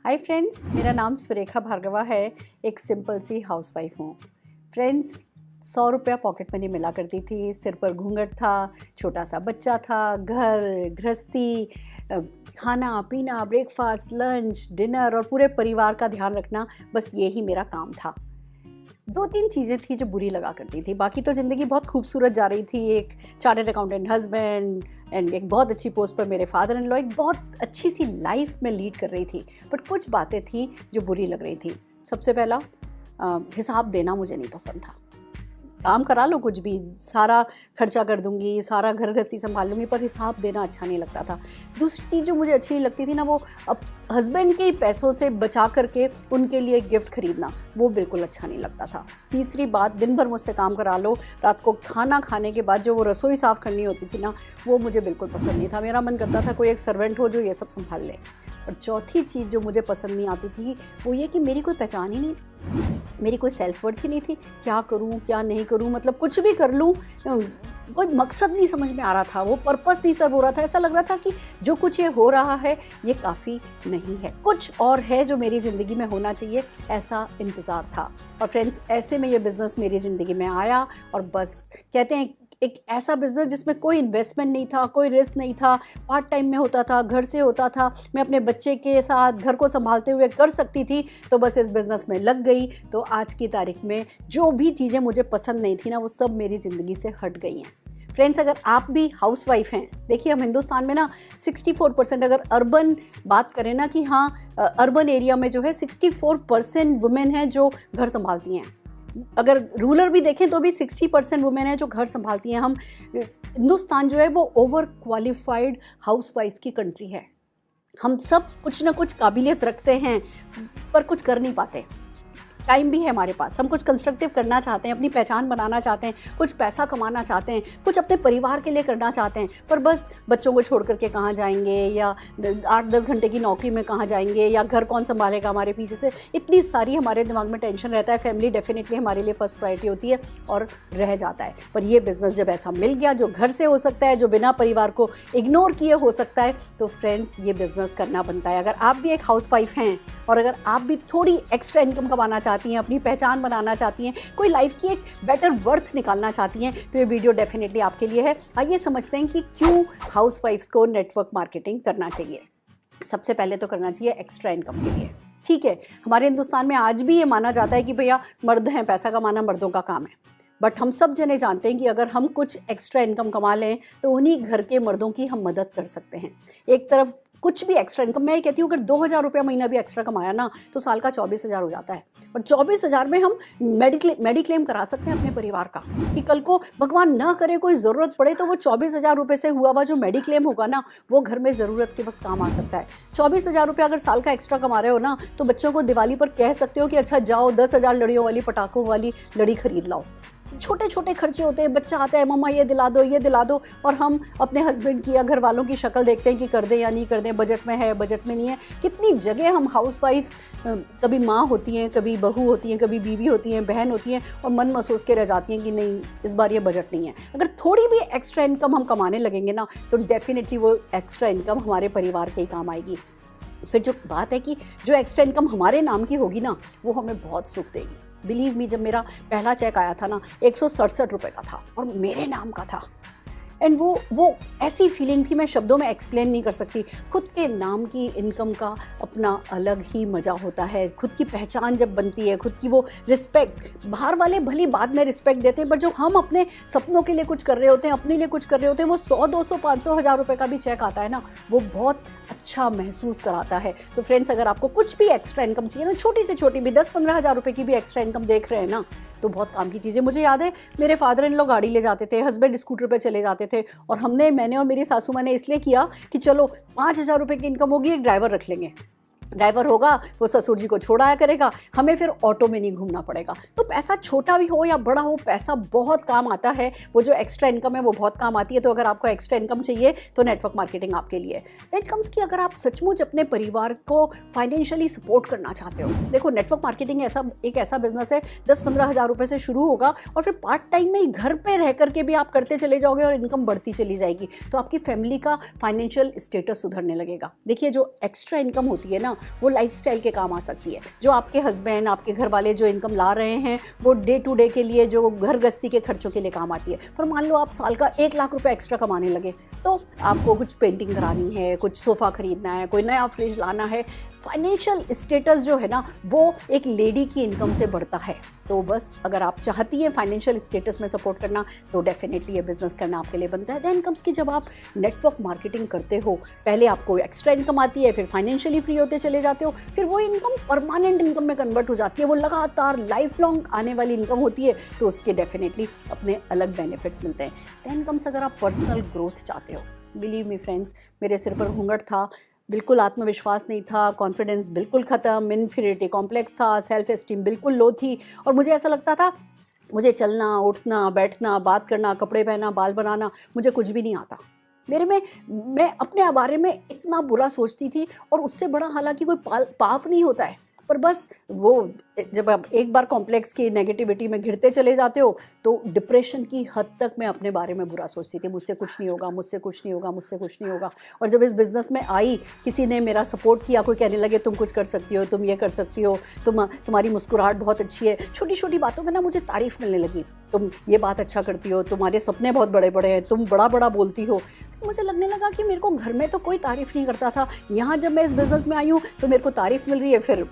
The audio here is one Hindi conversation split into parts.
हाय फ्रेंड्स, मेरा नाम सुरेखा भार्गवा है। एक सिंपल सी हाउसवाइफ हूँ। फ्रेंड्स, 100 रुपया पॉकेट मनी मिला करती थी, सिर पर घूंघट था, छोटा सा बच्चा था, घर गृहस्थी, खाना पीना, ब्रेकफास्ट, लंच, डिनर और पूरे परिवार का ध्यान रखना, बस ये ही मेरा काम था। 2-3 चीज़ें थी जो बुरी लगा करती थी, बाकी तो ज़िंदगी बहुत खूबसूरत जा रही थी। एक चार्टर्ड अकाउंटेंट हस्बैंड एंड एक बहुत अच्छी पोस्ट पर मेरे फादर इन लॉ, एक बहुत अच्छी सी लाइफ में लीड कर रही थी। बट कुछ बातें थी जो बुरी लग रही थी। सबसे पहला, हिसाब देना मुझे नहीं पसंद था। काम करा लो कुछ भी, सारा खर्चा कर दूंगी, सारा घर गृहस्थी संभाल लूँगी, पर हिसाब देना अच्छा नहीं लगता था। दूसरी चीज़ जो मुझे अच्छी नहीं लगती थी ना, वो अब हस्बैंड के पैसों से बचा करके उनके लिए गिफ्ट खरीदना, वो बिल्कुल अच्छा नहीं लगता था। तीसरी बात, दिन भर मुझसे काम करा लो, रात को खाना खाने के बाद जो वो रसोई साफ़ करनी होती थी ना, वो मुझे बिल्कुल पसंद नहीं था। मेरा मन करता था कोई एक सर्वेंट हो जो ये सब संभाल ले। और चौथी चीज़ जो मुझे पसंद नहीं आती थी, वो ये कि मेरी कोई पहचान ही नहीं थी, मेरी कोई सेल्फ वर्थ ही नहीं थी। क्या करूं क्या नहीं करूं, मतलब कुछ भी कर लूं, कोई मकसद नहीं समझ में आ रहा था, वो पर्पस नहीं सर्व हो रहा था। ऐसा लग रहा था कि जो कुछ ये हो रहा है ये काफ़ी नहीं है, कुछ और है जो मेरी ज़िंदगी में होना चाहिए, ऐसा इंतज़ार था। और फ्रेंड्स, ऐसे में ये बिज़नेस मेरी ज़िंदगी में आया और बस कहते हैं एक ऐसा बिज़नेस जिसमें कोई इन्वेस्टमेंट नहीं था, कोई रिस्क नहीं था, पार्ट टाइम में होता था, घर से होता था, मैं अपने बच्चे के साथ घर को संभालते हुए कर सकती थी, तो बस इस बिज़नेस में लग गई। तो आज की तारीख में जो भी चीज़ें मुझे पसंद नहीं थी ना, वो सब मेरी ज़िंदगी से हट गई हैं। फ्रेंड्स, अगर आप भी हाउसवाइफ हैं, देखिए हम हिंदुस्तान में ना 64%, अगर अर्बन बात करें ना कि हाँ, अर्बन एरिया में जो है 64% वुमेन हैं जो घर संभालती हैं। अगर रूरल भी देखें तो भी 60% वुमेन है जो घर संभालती हैं। हम हिंदुस्तान जो है वो ओवर क्वालिफाइड हाउसवाइफ की कंट्री है। हम सब कुछ ना कुछ काबिलियत रखते हैं पर कुछ कर नहीं पाते। टाइम भी है हमारे पास, हम कुछ कंस्ट्रक्टिव करना चाहते हैं, अपनी पहचान बनाना चाहते हैं, कुछ पैसा कमाना चाहते हैं, कुछ अपने परिवार के लिए करना चाहते हैं, पर बस बच्चों को छोड़ करके कहाँ जाएंगे, या 8-10 घंटे की नौकरी में कहाँ जाएंगे, या घर कौन संभालेगा हमारे पीछे से, इतनी सारी हमारे दिमाग में टेंशन रहता है। फैमिली डेफिनेटली हमारे लिए फर्स्ट प्रायोरिटी होती है और रह जाता है। पर ये बिज़नेस जब ऐसा मिल गया जो घर से हो सकता है, जो बिना परिवार को इग्नोर किए हो सकता है, तो फ्रेंड्स ये बिज़नेस करना बनता है। अगर आप भी एक हाउसवाइफ हैं और अगर आप भी थोड़ी एक्स्ट्रा इनकम कमाना चाहती हैं, अपनी पहचान बनाना चाहती हैं, कोई लाइफ की एक बेटर वर्थ निकालना चाहती हैं, तो ये वीडियो डेफिनेटली आपके लिए है। आइए समझते हैं कि क्यों हाउसवाइफ्स को नेटवर्क मार्केटिंग करना चाहिए। सबसे पहले तो करना चाहिए एक्स्ट्रा इनकम के लिए। ठीक है, हमारे हिंदुस्तान में आज भी ये माना जाता है कि भैया मर्द हैं, पैसा कमाना मर्दों का काम है। बट हम सब जने जानते हैं कि अगर हम कुछ एक्स्ट्रा इनकम कमा लें तो उन्हीं घर के मर्दों की हम मदद कर सकते हैं। एक तरफ कुछ भी एक्स्ट्रा इनकम, मैं ये कहती हूँ अगर 2,000 रुपया महीना भी एक्स्ट्रा कमाया ना, तो साल का 24,000 हो जाता है। और 24,000 में हम मेडिक्लेम करा सकते हैं अपने परिवार का, कि कल को भगवान ना करे कोई ज़रूरत पड़े तो वो 24,000 रुपये से हुआ हुआ जो मेडिक्लेम होगा ना, वो घर में ज़रूरत के वक्त काम आ सकता है। 24,000 रुपये अगर साल का एक्स्ट्रा कमा रहे हो ना, तो बच्चों को दिवाली पर कह सकते हो कि अच्छा जाओ 10,000 लड़ियों वाली, पटाखों वाली लड़ी खरीद लाओ। छोटे छोटे खर्चे होते हैं, बच्चा आता है मम्मा ये दिला दो ये दिला दो, और हम अपने हस्बैंड की या घर वालों की शक्ल देखते हैं कि कर दें या नहीं कर दें, बजट में है बजट में नहीं है। कितनी जगह हम हाउसवाइफ्स कभी माँ होती हैं, कभी बहू होती हैं, कभी बीवी होती हैं, बहन होती हैं, और मन महसूस के रह जाती हैं कि नहीं इस बार ये बजट नहीं है। अगर थोड़ी भी एक्स्ट्रा इनकम हम कमाने लगेंगे ना, तो डेफिनेटली वो एक्स्ट्रा इनकम हमारे परिवार के ही काम आएगी। फिर जो बात है कि जो एक्स्ट्रा इनकम हमारे नाम की होगी ना, वो हमें बहुत सुख देगी। बिलीव मी, जब मेरा पहला चेक आया था ना, 167 रुपये का था और मेरे नाम का था। एंड वो ऐसी फीलिंग थी, मैं शब्दों में एक्सप्लेन नहीं कर सकती। खुद के नाम की इनकम का अपना अलग ही मज़ा होता है। खुद की पहचान जब बनती है, खुद की वो रिस्पेक्ट, बाहर वाले भली बाद में रिस्पेक्ट देते हैं, पर जो हम अपने सपनों के लिए कुछ कर रहे होते हैं, अपने लिए कुछ कर रहे होते हैं, वो 100, 200, 500, 1,000 रुपये का भी चेक आता है ना, वो बहुत अच्छा महसूस कराता है। तो फ्रेंड्स, अगर आपको कुछ भी एक्स्ट्रा इनकम चाहिए ना, छोटी से छोटी भी 10-15 हज़ार रुपये की भी एक्स्ट्रा इनकम देख रहे हैं ना, तो बहुत काम की चीज़ें। मुझे याद है मेरे फादर इन लॉ गाड़ी ले जाते थे, हस्बैंड स्कूटर पे चले जाते थे, और मैंने और मेरी सासू माँ ने इसलिए किया कि चलो 5,000 रुपये की इनकम होगी, एक ड्राइवर रख लेंगे, ड्राइवर होगा, वो ससुर जी को छोड़ाया करेगा, हमें फिर ऑटो में नहीं घूमना पड़ेगा। तो पैसा छोटा भी हो या बड़ा हो, पैसा बहुत काम आता है। वो जो एक्स्ट्रा इनकम है वो बहुत काम आती है। तो अगर आपको एक्स्ट्रा इनकम चाहिए तो नेटवर्क मार्केटिंग आपके लिए। इनकम्स की अगर आप सचमुच अपने परिवार को फाइनेंशियली सपोर्ट करना चाहते हो, देखो नेटवर्क मार्केटिंग एक ऐसा बिजनेस है, 10-15 हज़ार रुपये से शुरू होगा और फिर पार्ट टाइम में ही घर पर रह करके भी आप करते चले जाओगे और इनकम बढ़ती चली जाएगी। तो आपकी फैमिली का फाइनेंशियल स्टेटस सुधरने लगेगा। देखिए, जो एक्स्ट्रा इनकम होती है ना, वो लाइफस्टाइल के काम आ सकती है। जो आपके हस्बैंड, आपके घर वाले जो इनकम ला रहे हैं वो डे टू डे के लिए, जो घर गृहस्थी के खर्चों के लिए काम आती है। पर मान लो आप साल का 1 लाख रुपए एक्स्ट्रा कमाने लगे, तो आपको कुछ पेंटिंग करानी है, कुछ सोफ़ा खरीदना है, कोई नया फ्रिज लाना है। फाइनेंशियल स्टेटस जो है ना वो एक लेडी की इनकम से बढ़ता है। तो बस अगर आप चाहती हैं फाइनेंशियल स्टेटस में सपोर्ट करना तो डेफिनेटली ये बिजनेस करना आपके लिए बनता है। देन कम्स की जब आप नेटवर्क मार्केटिंग करते हो, पहले आपको एक्स्ट्रा इनकम आती है, फिर फाइनेंशियली फ्री होते चले जाते हो, फिर वो इनकम परमानेंट इनकम में कन्वर्ट हो जाती है, वो लगातार लाइफ लॉन्ग आने वाली इनकम होती है। तो उसके डेफिनेटली अपने अलग बेनिफिट्स मिलते हैं। देन कम्स अगर आप पर्सनल ग्रोथ चाहते हो, बिलीव मी फ्रेंड्स, मेरे सिर पर घूंघट था, बिल्कुल आत्मविश्वास नहीं था, कॉन्फिडेंस बिल्कुल ख़त्म, इन्फीरियरिटी कॉम्प्लेक्स था, सेल्फ एस्टीम बिल्कुल लो थी और मुझे ऐसा लगता था मुझे चलना, उठना, बैठना, बात करना, कपड़े पहनना, बाल बनाना, मुझे कुछ भी नहीं आता। मेरे में मैं अपने बारे में इतना बुरा सोचती थी और उससे बड़ा हालांकि कोई पाप नहीं होता है, पर बस वो जब आप एक बार कॉम्प्लेक्स की नेगेटिविटी में घिरते चले जाते हो तो डिप्रेशन की हद तक मैं अपने बारे में बुरा सोचती थी। मुझसे कुछ नहीं होगा, मुझसे कुछ नहीं होगा, मुझसे कुछ नहीं होगा। और जब इस बिज़नेस में आई, किसी ने मेरा सपोर्ट किया, कोई कहने लगे तुम कुछ कर सकती हो, तुम ये कर सकती हो, तुम्हारी मुस्कुराहट बहुत अच्छी है, छोटी छोटी बातों में ना मुझे तारीफ़ मिलने लगी, तुम ये बात अच्छा करती हो, तुम्हारे सपने बहुत बड़े बड़े हैं, तुम बड़ा बड़ा बोलती हो। मुझे लगने लगा कि मेरे को घर में तो कोई तारीफ़ नहीं करता था, यहाँ जब मैं इस बिज़नेस में आई हूँ तो मेरे को तारीफ़ मिल रही है, फिर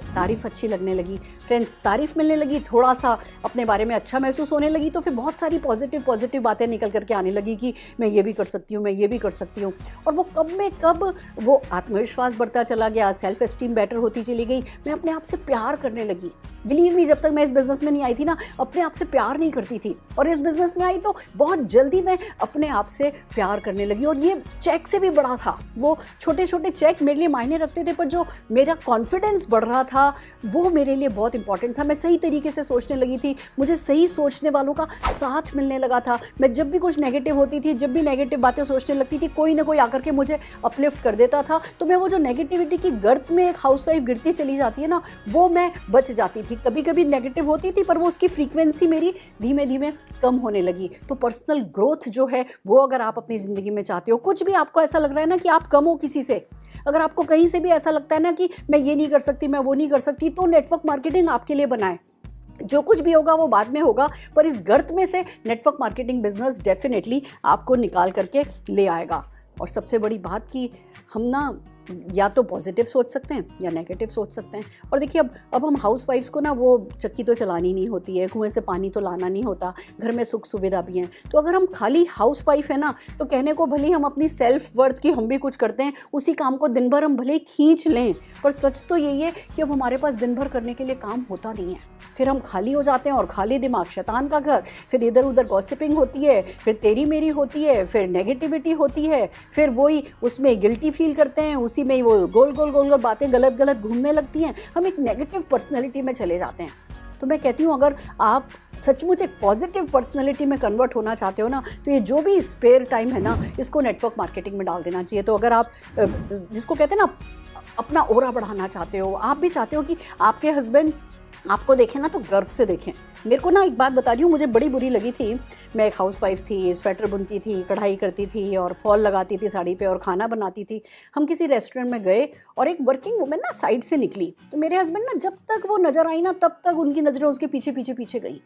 तारीफ़ अच्छी लगने लगी। फ्रेंड्स, तारीफ़ मिलने लगी, थोड़ा सा अपने बारे में अच्छा महसूस होने लगी, तो फिर बहुत सारी पॉजिटिव बातें निकल करके आने लगी कि मैं ये भी कर सकती हूँ, मैं ये भी कर सकती हूँ। और वो कब में कब वो आत्मविश्वास बढ़ता चला गया, सेल्फ एस्टीम बेटर होती चली गई, मैं अपने आप से प्यार करने लगी। बिलीव मी, जब तक मैं इस बिज़नेस में नहीं आई थी ना, अपने आप से प्यार नहीं करती थी, और इस बिज़नेस में आई तो बहुत जल्दी मैं अपने आप से प्यार करने लगी। और ये चेक से भी बड़ा था, वो छोटे छोटे चेक मेरे लिए मायने रखते थे, पर जो मेरा कॉन्फिडेंस बढ़ रहा था वो मेरे लिए बहुत इंपॉर्टेंट था। मैं सही तरीके से सोचने लगी थी, मुझे सही सोचने वालों का साथ मिलने लगा था। मैं जब भी कुछ नेगेटिव होती थी, जब भी नेगेटिव बातें सोचने लगती थी, कोई ना कोई आकर के मुझे अपलिफ्ट कर देता था। तो मैं वो जो नेगेटिविटी की गर्त में एक हाउसवाइफ गिरती चली जाती है ना, वो मैं बच जाती थी। कभी कभी नेगेटिव होती थी, पर वो उसकी फ्रीक्वेंसी मेरी धीमे धीमे कम होने लगी। तो पर्सनल ग्रोथ जो है वो अगर आप अपनी ज़िंदगी में चाहते हो, कुछ भी आपको ऐसा लग रहा है ना कि आप कम हो किसी से, अगर आपको कहीं से भी ऐसा लगता है ना कि मैं ये नहीं कर सकती, मैं वो नहीं कर सकती, तो नेटवर्क मार्केटिंग आपके लिए बनाए। जो कुछ भी होगा वो बाद में होगा, पर इस गर्त में से नेटवर्क मार्केटिंग बिजनेस डेफिनेटली आपको निकाल करके ले आएगा। और सबसे बड़ी बात कि हम ना या तो पॉजिटिव सोच सकते हैं या नेगेटिव सोच सकते हैं। और देखिए, अब हम हाउसवाइफ्स को ना वो चक्की तो चलानी नहीं होती है, कुएं से पानी तो लाना नहीं होता, घर में सुख सुविधा भी हैं। तो अगर हम खाली हाउसवाइफ है ना, तो कहने को भले हम अपनी सेल्फ वर्थ की हम भी कुछ करते हैं, उसी काम को दिन भर हम भले खींच लें, पर सच तो यही है कि अब हमारे पास दिन भर करने के लिए काम होता नहीं है। फिर हम खाली हो जाते हैं, और खाली दिमाग शैतान का घर। फिर इधर उधर गॉसिपिंग होती है, फिर तेरी मेरी होती है, फिर नेगेटिविटी होती है, फिर वही उसमें गिल्टी फील करते हैं, उसी में वो गोल गोल बातें गलत गलत घूमने लगती हैं, हम एक नेगेटिव पर्सनैलिटी में चले जाते हैं। तो मैं कहती हूँ, अगर आप सचमुच एक पॉजिटिव पर्सनैलिटी में कन्वर्ट होना चाहते हो ना, तो ये जो भी स्पेयर टाइम है ना, इसको नेटवर्क मार्केटिंग में डाल देना चाहिए। तो अगर आप जिसको कहते हैं ना अपना ओरा बढ़ाना चाहते हो, आप भी चाहते हो कि आपके हस्बैंड आपको देखें ना तो गर्व से देखें। मेरे को ना एक बात बता रही हूँ, मुझे बड़ी बुरी लगी थी। मैं एक हाउसवाइफ थी, स्वेटर बुनती थी, कढ़ाई करती थी और फॉल लगाती थी साड़ी पे और खाना बनाती थी। हम किसी रेस्टोरेंट में गए और एक वर्किंग वुमेन ना साइड से निकली, तो मेरे हस्बैंड ना जब तक वो नज़र आई ना तब तक उनकी नज़रें उसके पीछे पीछे पीछे गई।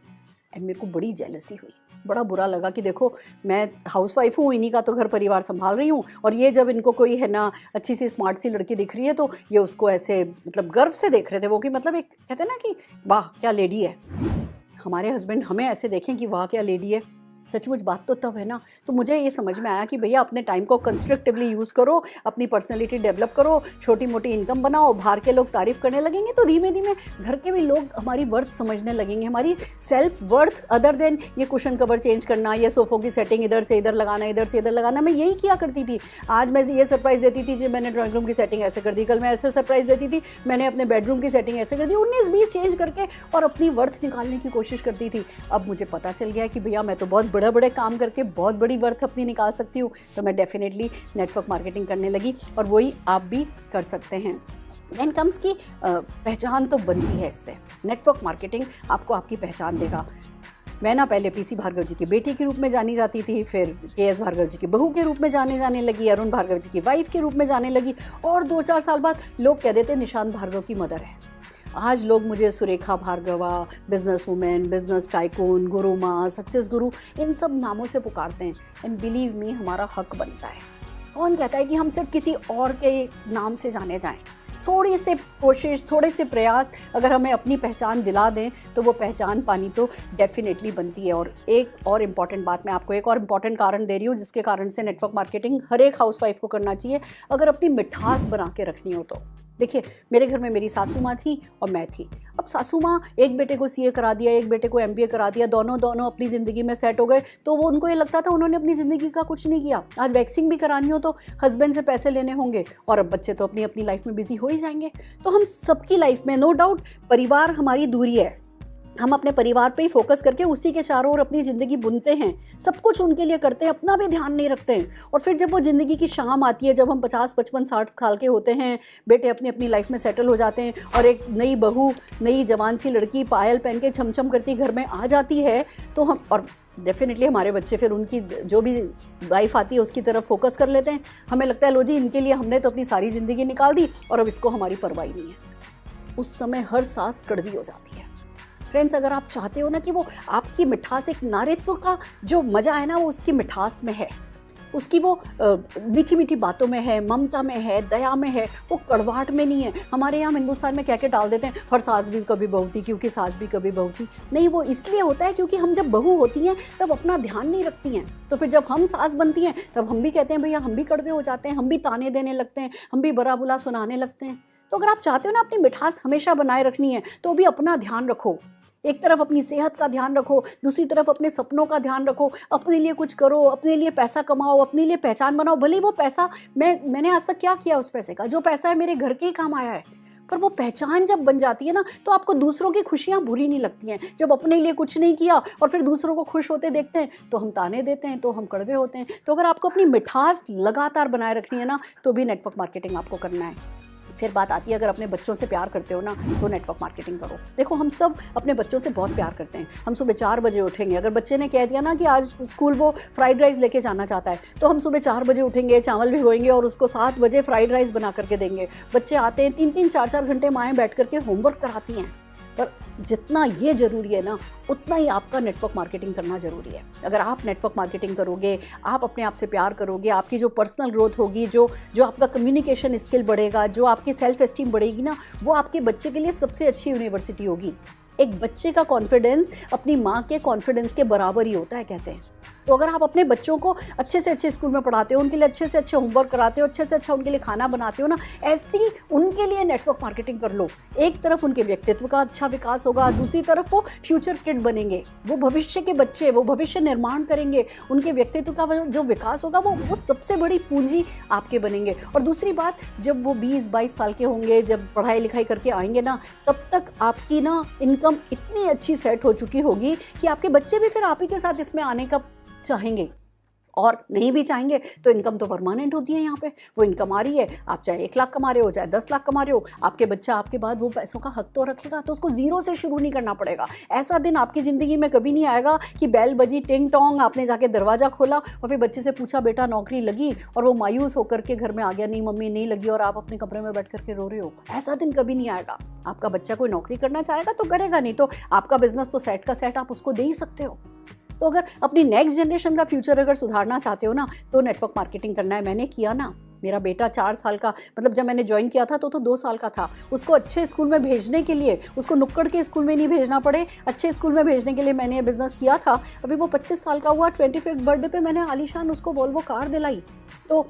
एंड मेरे को बड़ी जेलसी हुई, बड़ा बुरा लगा कि देखो मैं हाउसवाइफ हूँ, इन्हीं का तो घर परिवार संभाल रही हूँ, और ये जब इनको कोई है ना अच्छी सी स्मार्ट सी लड़की दिख रही है तो ये उसको ऐसे मतलब गर्व से देख रहे थे वो, कि मतलब एक कहते हैं ना कि वाह क्या लेडी है। हमारे हस्बैंड हमें ऐसे देखें कि वाह क्या लेडी है, सचमुच बात तो तब है ना। तो मुझे ये समझ में आया कि भैया अपने टाइम को कंस्ट्रक्टिवली यूज़ करो, अपनी पर्सनैलिटी डेवलप करो, छोटी मोटी इनकम बनाओ। बाहर के लोग तारीफ़ करने लगेंगे तो धीमे धीमे घर के भी लोग हमारी वर्थ समझने लगेंगे, हमारी सेल्फ वर्थ, अदर देन ये कुशन कवर चेंज करना, ये सोफ़ों की सेटिंग इधर से इधर लगाना, इधर से इधर लगाना। मैं यही किया करती थी। आज मैं ये सरप्राइज़ देती थी जी मैंने ड्राइंग रूम की सेटिंग ऐसे कर दी, कल मैं ऐसे सरप्राइज़ देती थी मैंने अपने बेडरूम की सेटिंग ऐसे कर दी, 19-20 चेंज करके और अपनी वर्थ निकालने की कोशिश करती थी। अब मुझे पता चल गया कि भैया मैं तो बहुत बड़े बड़े काम करके बहुत बड़ी वर्थ अपनी निकाल सकती हूँ। तो मैं डेफिनेटली नेटवर्क मार्केटिंग करने लगी, और वही आप भी कर सकते हैं। देन कम्स की पहचान तो बनती है इससे, नेटवर्क मार्केटिंग आपको आपकी पहचान देगा। मैं ना पहले पीसी भार्गव जी की बेटी के रूप में जानी जाती थी, फिर केएस भार्गव जी की बहू के रूप में जाने लगी, अरुण भार्गव जी की वाइफ के रूप में जाने लगी, और 2-4 साल बाद लोग कह देते निशांत भार्गव की मदर है। आज लोग मुझे Surekha Bhargava, business women, business tycoon, गुरु माँ, सक्सेस गुरु, इन सब नामों से पुकारते हैं। एंड बिलीव मी, हमारा हक बनता है। कौन कहता है कि हम सिर्फ किसी और के नाम से जाने जाएं? थोड़ी सी कोशिश, थोड़े से प्रयास अगर हमें अपनी पहचान दिला दें तो वो पहचान पानी तो डेफिनेटली बनती है। और एक और इम्पॉर्टेंट बात, मैं आपको एक और इम्पॉर्टेंट कारण दे रही हूँ जिसके कारण से नेटवर्क मार्केटिंग हर एक हाउसवाइफ को करना चाहिए अगर अपनी मिठास बना के रखनी हो तो। देखिए, मेरे घर में मेरी सासू माँ थी और मैं थी। अब सासू माँ एक बेटे को सीए करा दिया, एक बेटे को एमबीए करा दिया, दोनों अपनी ज़िंदगी में सेट हो गए, तो वो उनको ये लगता था उन्होंने अपनी ज़िंदगी का कुछ नहीं किया। आज वैक्सिंग भी करानी हो तो हस्बैंड से पैसे लेने होंगे, और अब बच्चे तो अपनी अपनी लाइफ में बिजी हो ही जाएंगे। तो हम सबकी लाइफ में नो डाउट परिवार हमारी दूरी है, हम अपने परिवार पे ही फोकस करके उसी के चारों ओर अपनी ज़िंदगी बुनते हैं, सब कुछ उनके लिए करते हैं, अपना भी ध्यान नहीं रखते हैं। और फिर जब वो ज़िंदगी की शाम आती है, जब हम 50, 55, 60 साल के होते हैं, बेटे अपनी अपनी लाइफ में सेटल हो जाते हैं और एक नई बहू, नई जवान सी लड़की पायल पहन के छमछम करती घर में आ जाती है, तो हम, और डेफिनेटली हमारे बच्चे फिर उनकी जो भी वाइफ आती है उसकी तरफ फोकस कर लेते हैं। हमें लगता है लो जी, इनके लिए हमने तो अपनी सारी ज़िंदगी निकाल दी और अब इसको हमारी परवाह नहीं है। उस समय हर सांस कड़वी हो जाती है। फ्रेंड्स, अगर आप चाहते हो ना कि वो आपकी मिठास, एक नारित्व का जो मज़ा है ना वो उसकी मिठास में है, उसकी वो मीठी मीठी बातों में है, ममता में है, दया में है, वो कड़वाहट में नहीं है। हमारे यहाँ हिंदुस्तान में क्या डाल देते हैं, हर सास भी कभी बहू थी, क्योंकि सास भी कभी बहू थी। नहीं, वो इसलिए होता है क्योंकि हम जब बहू होती हैं तब अपना ध्यान नहीं रखती हैं, तो फिर जब हम सास बनती हैं तब हम भी कहते हैं भैया हम भी कड़वे हो जाते हैं, हम भी ताने देने लगते हैं, हम भी बुरा बुला सुनाने लगते हैं। तो अगर आप चाहते हो ना अपनी मिठास हमेशा बनाए रखनी है तो भी अपना ध्यान रखो। एक तरफ अपनी सेहत का ध्यान रखो, दूसरी तरफ अपने सपनों का ध्यान रखो, अपने लिए कुछ करो, अपने लिए पैसा कमाओ, अपने लिए पहचान बनाओ। भले वो पैसा मैंने आज तक क्या किया उस पैसे का, जो पैसा है मेरे घर के ही काम आया है, पर वो पहचान जब बन जाती है ना तो आपको दूसरों की खुशियाँ बुरी नहीं लगती हैं। जब अपने लिए कुछ नहीं किया और फिर दूसरों को खुश होते देखते हैं तो हम ताने देते हैं, तो हम कड़वे होते हैं। तो अगर आपको अपनी मिठास लगातार बनाए रखनी है ना तो भी नेटवर्क मार्केटिंग आपको करना है। फिर बात आती है, अगर अपने बच्चों से प्यार करते हो ना तो नेटवर्क मार्केटिंग करो। देखो, हम सब अपने बच्चों से बहुत प्यार करते हैं। हम सुबह 4 बजे उठेंगे, अगर बच्चे ने कह दिया ना कि आज स्कूल वो फ्राइड राइस लेके जाना चाहता है, तो हम सुबह 4 बजे उठेंगे, चावल भिगोएंगे और उसको 7 बजे फ्राइड राइस बना करके देंगे। बच्चे आते हैं, 3-3, 4-4 घंटे माएँ बैठ करके होमवर्क कराती हैं। पर जितना ये ज़रूरी है ना उतना ही आपका नेटवर्क मार्केटिंग करना ज़रूरी है। अगर आप नेटवर्क मार्केटिंग करोगे, आप अपने आप से प्यार करोगे, आपकी जो पर्सनल ग्रोथ होगी, जो आपका कम्युनिकेशन स्किल बढ़ेगा, जो आपकी सेल्फ एस्टीम बढ़ेगी ना, वो आपके बच्चे के लिए सबसे अच्छी यूनिवर्सिटी होगी। एक बच्चे का कॉन्फिडेंस अपनी माँ के कॉन्फिडेंस के बराबर ही होता है, कहते हैं। तो अगर आप अपने बच्चों को अच्छे से अच्छे स्कूल में पढ़ाते हो, उनके लिए अच्छे से अच्छे होमवर्क कराते हो, अच्छे से अच्छा उनके लिए खाना बनाते हो ना, ऐसी उनके लिए नेटवर्क मार्केटिंग कर लो। एक तरफ उनके व्यक्तित्व का अच्छा विकास होगा, दूसरी तरफ वो फ्यूचर किड बनेंगे, वो भविष्य के बच्चे, वो भविष्य निर्माण करेंगे, उनके व्यक्तित्व का जो विकास होगा वो सबसे बड़ी पूंजी आपके बनेंगे। और दूसरी बात, जब वो 20-22 साल के होंगे, जब पढ़ाई लिखाई करके आएंगे ना, तब तक आपकी ना इनकम इतनी अच्छी सेट हो चुकी होगी कि आपके बच्चे भी फिर आप ही के साथ इसमें आने का चाहेंगे। और नहीं भी चाहेंगे तो इनकम तो परमानेंट होती है। यहाँ पे वो इनकम आ रही है, आप चाहे 1 लाख कमा रहे हो, चाहे 10 लाख कमा रहे हो, आपके बच्चा आपके बाद वो पैसों का हक तो रखेगा, तो उसको जीरो से शुरू नहीं करना पड़ेगा। ऐसा दिन आपकी ज़िंदगी में कभी नहीं आएगा कि बेल बजी, टिंग टोंग, आपने जाके दरवाज़ा खोला और फिर बच्चे से पूछा बेटा नौकरी लगी, और वो मायूस होकर के घर में आ गया, नहीं मम्मी नहीं लगी, और आप अपने कमरे में बैठ करके रो रहे हो। ऐसा दिन कभी नहीं आएगा। आपका बच्चा कोई नौकरी करना चाहेगा तो करेगा, नहीं तो आपका बिजनेस तो सेट का सेट आप उसको दे ही सकते हो। तो अगर अपनी नेक्स्ट जनरेशन का फ्यूचर अगर सुधारना चाहते हो ना तो नेटवर्क मार्केटिंग करना है। मैंने किया ना, मेरा बेटा 4 साल का, मतलब जब मैंने ज्वाइन किया था तो 2 साल का था। उसको अच्छे स्कूल में भेजने के लिए, उसको नुक्कड़ के स्कूल में नहीं भेजना पड़े, अच्छे स्कूल में भेजने के लिए मैंने ये बिज़नेस किया था। अभी वो 25 साल का हुआ, 25th बर्थडे पे मैंने आलीशान उसको वोल्वो कार दिलाई। तो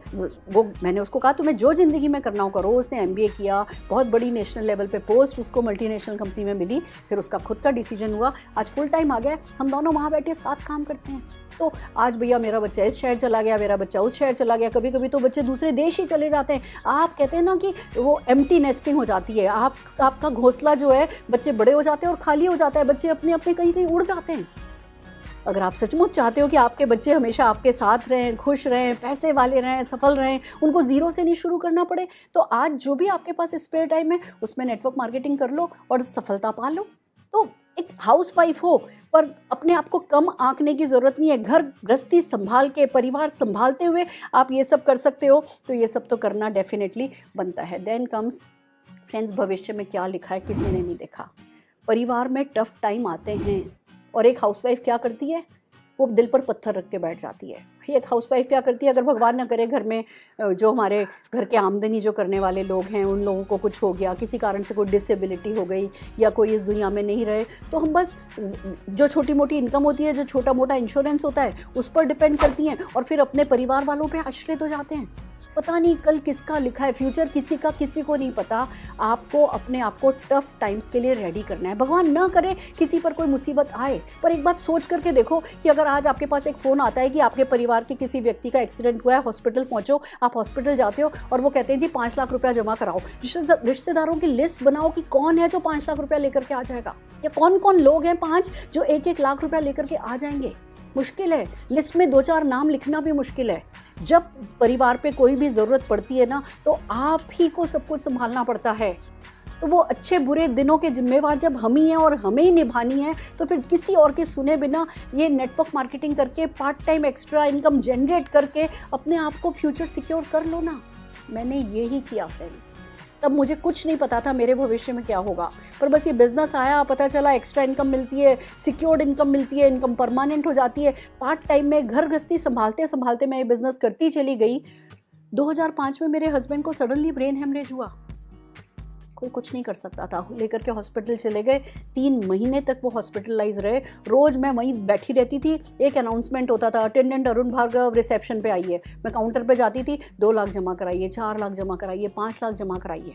वो मैंने उसको कहा तुम्हें जो ज़िंदगी में करना हो करो। उसने MBA किया, बहुत बड़ी नेशनल लेवल पे पोस्ट उसको मल्टीनेशनल कंपनी में मिली, फिर उसका खुद का डिसीजन हुआ, आज फुल टाइम आ गया। हम दोनों वहाँ बैठे साथ काम करते हैं। तो आज भैया मेरा बच्चा इस शहर चला गया, मेरा बच्चा उस शहर चला गया, कभी कभी तो बच्चे दूसरे देश ही चले जाते हैं। आप कहते हैं ना कि वो एम्प्टी नेस्टिंग हो जाती है, आपका घोंसला जो है, बच्चे बड़े हो जाते हैं और खाली हो जाता है, बच्चे अपने अपने कहीं कहीं उड़ जाते हैं। अगर आप सचमुच चाहते हो कि आपके बच्चे हमेशा आपके साथ रहें, खुश रहें, पैसे वाले रहें, सफल रहें, उनको ज़ीरो से नहीं शुरू करना पड़े, तो आज जो भी आपके पास स्पेयर टाइम है उसमें नेटवर्क मार्केटिंग कर लो और सफलता पा लो। तो एक हाउसवाइफ हो, पर अपने आप को कम आंकने की ज़रूरत नहीं है। घर गृहस्थी संभाल के, परिवार संभालते हुए आप ये सब कर सकते हो, तो ये सब तो करना डेफिनेटली बनता है। देन कम्स फ्रेंड्स, भविष्य में क्या लिखा है किसी ने नहीं देखा। परिवार में टफ टाइम आते हैं और एक हाउसवाइफ क्या करती है, वो दिल पर पत्थर रख के बैठ जाती है। एक हाउसवाइफ क्या करती है, अगर भगवान ना करे घर में जो हमारे घर के आमदनी जो करने वाले लोग हैं उन लोगों को कुछ हो गया, किसी कारण से कोई डिसेबिलिटी हो गई या कोई इस दुनिया में नहीं रहे, तो हम बस जो छोटी मोटी इनकम होती है, जो छोटा मोटा इंश्योरेंस होता है, उस पर डिपेंड करती हैं और फिर अपने परिवार वालों पे आश्रित हो जाते हैं। पता नहीं कल किसका लिखा है, फ्यूचर किसी का किसी को नहीं पता। आपको अपने आप को टफ टाइम्स के लिए रेडी करना है। भगवान ना करे किसी पर कोई मुसीबत आए, पर एक बात सोच करके देखो कि अगर आज आपके पास एक फ़ोन आता है कि आपके परिवार के किसी व्यक्ति का एक्सीडेंट हुआ है, हॉस्पिटल पहुंचो, आप हॉस्पिटल जाते हो और वो कहते हैं जी 5 लाख रुपया जमा कराओ। रिश्तेदारों की लिस्ट बनाओ कि कौन है जो 5 लाख रुपया लेकर के आ जाएगा, या कौन कौन लोग हैं 5 जो 1-1 लाख रुपया लेकर के आ जाएंगे। मुश्किल है, लिस्ट में 2-4 नाम लिखना भी मुश्किल है। जब परिवार पे कोई भी ज़रूरत पड़ती है ना, तो आप ही को सब कुछ संभालना पड़ता है। तो वो अच्छे बुरे दिनों के जिम्मेवार जब हम ही हैं और हमें ही निभानी है, तो फिर किसी और के सुने बिना ये नेटवर्क मार्केटिंग करके part time extra income generate करके अपने आप को फ्यूचर सिक्योर कर लो ना। मैंने ये ही किया फ्रेंड्स। तब मुझे कुछ नहीं पता था मेरे भविष्य में क्या होगा, पर बस ये बिज़नेस आया, पता चला एक्स्ट्रा इनकम मिलती है, सिक्योर्ड इनकम मिलती है, इनकम परमानेंट हो जाती है। पार्ट टाइम में घर गृहस्थी संभालते संभालते मैं ये बिज़नेस करती चली गई। 2005 में मेरे हस्बैंड को सडनली ब्रेन हेमरेज हुआ। कोई कुछ नहीं कर सकता था, लेकर के हॉस्पिटल चले गए। 3 महीने तक वो हॉस्पिटलाइज रहे। रोज़ मैं वहीं बैठी रहती थी, एक अनाउंसमेंट होता था, अटेंडेंट अरुण भार्गव रिसेप्शन पे आइए। मैं काउंटर पे जाती थी, 2 लाख जमा कराइए, 4 लाख जमा कराइए, 5 लाख जमा कराइए।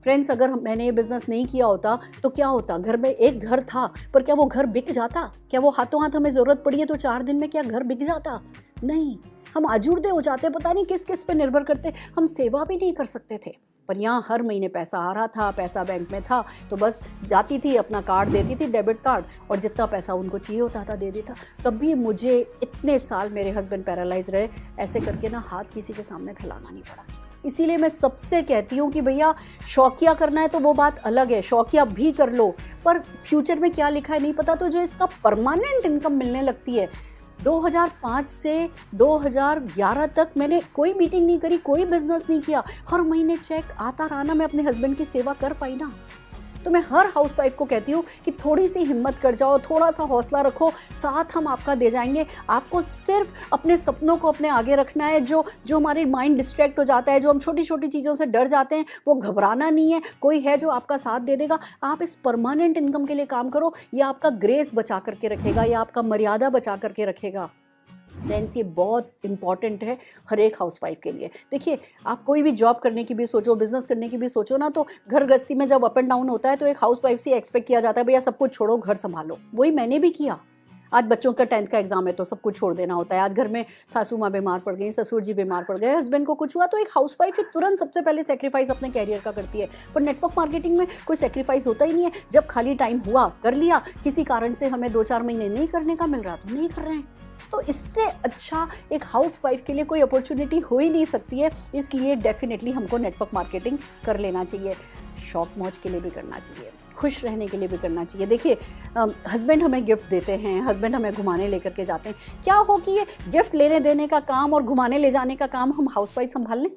फ्रेंड्स, अगर मैंने ये बिज़नेस नहीं किया होता तो क्या होता? घर में एक घर था, पर क्या वो घर बिक जाता? क्या वो हाथों हाथ हमें ज़रूरत पड़ी है तो 4 दिन में क्या घर बिक जाता? नहीं, हम आजूर्दे हो जाते, पता नहीं किस किस पे निर्भर करते, हम सेवा भी नहीं कर सकते थे। पर यहाँ हर महीने पैसा आ रहा था, पैसा बैंक में था, तो बस जाती थी, अपना कार्ड देती थी, डेबिट कार्ड, और जितना पैसा उनको चाहिए होता था दे देता। तब भी मुझे इतने साल, मेरे हस्बैंड पैरालाइज रहे, ऐसे करके ना हाथ किसी के सामने फैलाना नहीं पड़ा। इसीलिए मैं सबसे कहती हूँ कि भैया शौकिया करना है तो वो बात अलग है, शौकिया भी कर लो, पर फ्यूचर में क्या लिखा है नहीं पता, तो जो इसका परमानेंट इनकम मिलने लगती है। 2005 से 2011 तक मैंने कोई मीटिंग नहीं करी, कोई बिजनेस नहीं किया, हर महीने चेक आता रहा ना, मैं अपने हस्बैंड की सेवा कर पाई ना। तो मैं हर हाउसवाइफ को कहती हूँ कि थोड़ी सी हिम्मत कर जाओ, थोड़ा सा हौसला रखो, साथ हम आपका दे जाएंगे। आपको सिर्फ अपने सपनों को अपने आगे रखना है। जो हमारे माइंड डिस्ट्रैक्ट हो जाता है, जो हम छोटी छोटी चीज़ों से डर जाते हैं, वो घबराना नहीं है। कोई है जो आपका साथ दे देगा। आप इस परमानेंट इनकम के लिए काम करो, ये आपका ग्रेस बचा करके रखेगा, या आपका मर्यादा बचा करके रखेगा। फ्रेंड्स, ये बहुत इंपॉर्टेंट है हर एक हाउसवाइफ के लिए। देखिए, आप कोई भी जॉब करने की भी सोचो, बिजनेस करने की भी सोचो ना, तो घर गृहस्थी में जब अप एंड डाउन होता है तो एक हाउसवाइफ से एक्सपेक्ट किया जाता है भैया सब कुछ छोड़ो, घर संभालो। वही मैंने भी किया। आज बच्चों का 10th का एग्जाम है तो सब कुछ छोड़ देना होता है। आज घर में सासू माँ बीमार पड़ गई, ससुर जी बीमार पड़ गए, हस्बैंड को कुछ हुआ, तो एक हाउसवाइफ तुरंत सबसे पहले सेक्रीफाइस अपने कैरियर का करती है। पर नेटवर्क मार्केटिंग में कोई सेक्रीफाइस होता ही नहीं है। जब खाली टाइम हुआ कर लिया, किसी कारण से हमें 2-4 महीने नहीं करने का मिल रहा तो नहीं कर रहे हैं। तो इससे अच्छा एक हाउसवाइफ के लिए कोई अपॉर्चुनिटी हो ही नहीं सकती है। इसलिए डेफिनेटली हमको नेटवर्क मार्केटिंग कर लेना चाहिए। शौक मौज के लिए भी करना चाहिए, खुश रहने के लिए भी करना चाहिए। देखिए, हस्बैंड हमें गिफ्ट देते हैं, हस्बैंड हमें घुमाने लेकर के जाते हैं। क्या हो कि ये गिफ्ट लेने देने का काम और घुमाने ले जाने का काम हम हाउसवाइफ संभाल लें?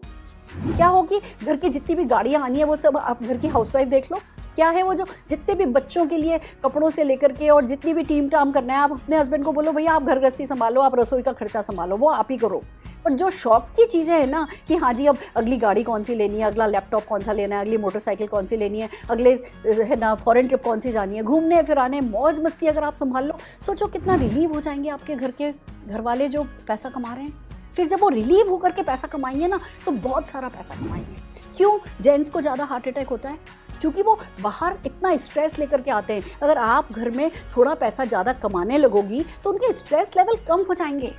क्या हो कि घर की जितनी भी गाड़ियाँ आनी है वो सब आप घर की हाउसवाइफ देख लो? क्या है वो जो जितने भी बच्चों के लिए कपड़ों से लेकर के और जितनी भी टीम काम करना है, आप अपने हस्बैंड को बोलो भैया आप घर गृहस्थी संभालो, आप रसोई का खर्चा संभालो, वो आप ही करो। पर जो शौक की चीज़ें हैं ना, कि हाँ जी अब अगली गाड़ी कौन सी लेनी है, अगला लैपटॉप कौन सा लेना है, अगली मोटरसाइकिल कौन सी लेनी है, अगले है ना फॉरेन ट्रिप कौन सी जानी है, घूमने फिराने मौज मस्ती अगर आप संभाल लो, सोचो कितना रिलीव हो जाएंगे आपके घर वाले जो पैसा कमा रहे हैं। फिर जब वो रिलीव होकर के पैसा कमाएंगे ना, तो बहुत सारा पैसा कमाएंगे। क्यों जेंट्स को ज़्यादा हार्ट अटैक होता है? क्योंकि वो बाहर इतना स्ट्रेस लेकर के आते हैं। अगर आप घर में थोड़ा पैसा ज़्यादा कमाने लगोगी तो उनके स्ट्रेस लेवल कम हो जाएंगे,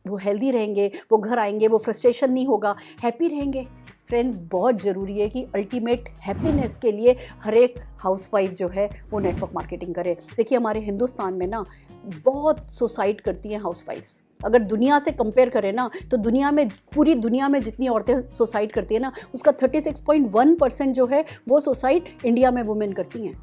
वो हेल्दी रहेंगे, वो घर आएंगे, वो फ्रस्ट्रेशन नहीं होगा, हैप्पी रहेंगे। फ्रेंड्स, बहुत ज़रूरी है कि अल्टीमेट हैप्पीनेस के लिए हर एक हाउसवाइफ जो है वो नेटवर्क मार्केटिंग करे। देखिए, हमारे हिंदुस्तान में ना बहुत सुसाइड करती हैं हाउसवाइफ्स। अगर दुनिया से कंपेयर करें ना, तो दुनिया में, पूरी दुनिया में जितनी औरतें सुसाइड करती हैं ना, उसका 36.1% जो है वो सुसाइड इंडिया में वुमेन करती हैं।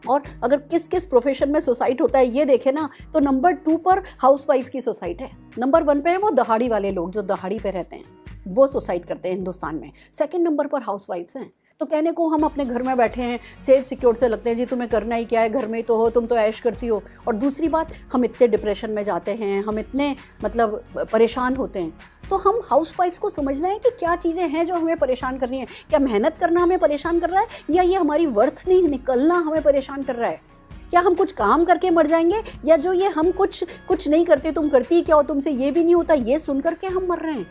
और अगर किस किस प्रोफेशन में सुसाइड होता है ये देखें ना, तो नंबर 2 पर हाउसवाइफ की सुसाइड है। नंबर 1 पे है वो दहाड़ी वाले लोग जो दहाड़ी पे रहते हैं, वो सुसाइड करते हैं हिंदुस्तान में। सेकंड नंबर पर हाउसवाइफ्स हैं। तो कहने को हम अपने घर में बैठे हैं, सेफ सिक्योर से लगते हैं, जी तुम्हें करना ही क्या है, घर में ही तो हो, तुम तो ऐश करती हो। और दूसरी बात, हम इतने डिप्रेशन में जाते हैं, हम इतने मतलब परेशान होते हैं। तो हम हाउसवाइफ्स को समझना है कि क्या चीज़ें हैं जो हमें परेशान कर रही हैं। क्या मेहनत करना हमें परेशान कर रहा है, या ये हमारी वर्थ नहीं निकलना हमें परेशान कर रहा है? क्या हम कुछ काम करके मर जाएंगे, या जो ये हम कुछ नहीं करते, तुम करती क्या हो, तुमसे ये भी नहीं होता, ये सुन करके हम मर रहे हैं?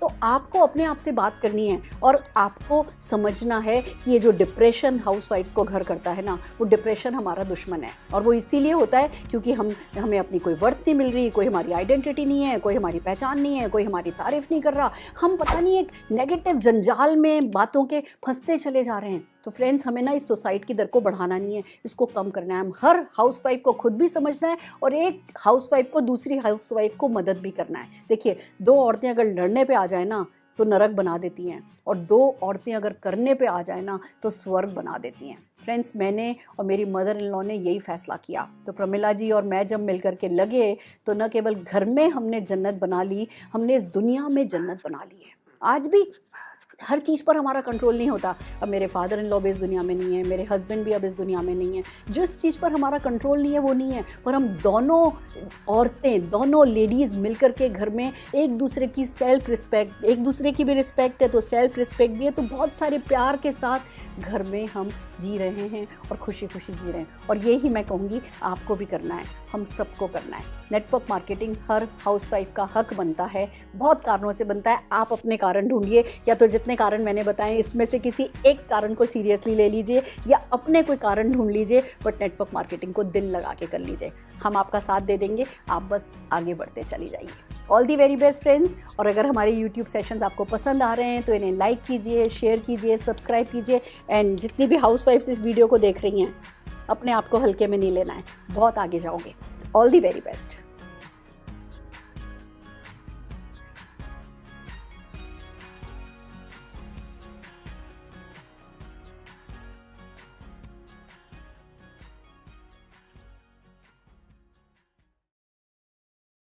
तो आपको अपने आप से बात करनी है और आपको समझना है कि ये जो डिप्रेशन हाउसवाइफ्स को घर करता है ना, वो डिप्रेशन हमारा दुश्मन है। और वो इसीलिए होता है क्योंकि हमें अपनी कोई वर्थ नहीं मिल रही, कोई हमारी आइडेंटिटी नहीं है, कोई हमारी पहचान नहीं है, कोई हमारी तारीफ नहीं कर रहा। हम पता नहीं एक नेगेटिव जंजाल में बातों के फंसते चले जा रहे हैं। तो फ्रेंड्स, हमें ना इस सोसाइटी की दर को बढ़ाना नहीं है, इसको कम करना है। हम हर हाउसवाइफ को खुद भी समझना है और एक हाउसवाइफ को दूसरी हाउसवाइफ को मदद भी करना है। देखिए, 2 औरतें अगर लड़ने पे आ जाए ना तो नरक बना देती हैं, और 2 औरतें अगर करने पे आ जाए ना तो स्वर्ग बना देती हैं। फ्रेंड्स, मैंने और मेरी मदर इन लॉ ने यही फैसला किया। तो प्रमिला जी और मैं जब मिल करके लगे तो न केवल घर में हमने जन्नत बना ली, हमने इस दुनिया में जन्नत बना ली है। आज भी हर चीज़ पर हमारा कंट्रोल नहीं होता। अब मेरे फादर इन लॉ भी इस दुनिया में नहीं है, मेरे हस्बैंड भी अब इस दुनिया में नहीं है। जिस चीज़ पर हमारा कंट्रोल नहीं है वो नहीं है, पर हम दोनों औरतें, दोनों लेडीज़ मिलकर के घर में एक दूसरे की सेल्फ रिस्पेक्ट, एक दूसरे की भी रिस्पेक्ट है तो सेल्फ रिस्पेक्ट भी है, तो बहुत सारे प्यार के साथ घर में हम जी रहे हैं और खुशी खुशी जी रहे हैं। और यही मैं कहूँगी आपको भी करना है, हम सबको करना है। नेटवर्क मार्केटिंग हर हाउसवाइफ का हक बनता है, बहुत कारणों से बनता है। आप अपने कारण ढूंढिए, या तो जितने कारण मैंने बताए इसमें से किसी एक कारण को सीरियसली ले लीजिए, या अपने कोई कारण ढूंढ लीजिए, बट नेटवर्क मार्केटिंग को दिल लगा के कर लीजिए। हम आपका साथ दे देंगे, आप बस आगे बढ़ते चली जाइए। All the very best friends. और अगर हमारे यूट्यूब सेशंस आपको पसंद आ रहे हैं तो इन्हें लाइक कीजिए, शेयर कीजिए, सब्सक्राइब कीजिए। एंड जितनी भी हाउसवाइफ्स इस वीडियो को देख रही हैं, अपने आप को हल्के में नहीं लेना है, बहुत आगे जाओगे। All the very best.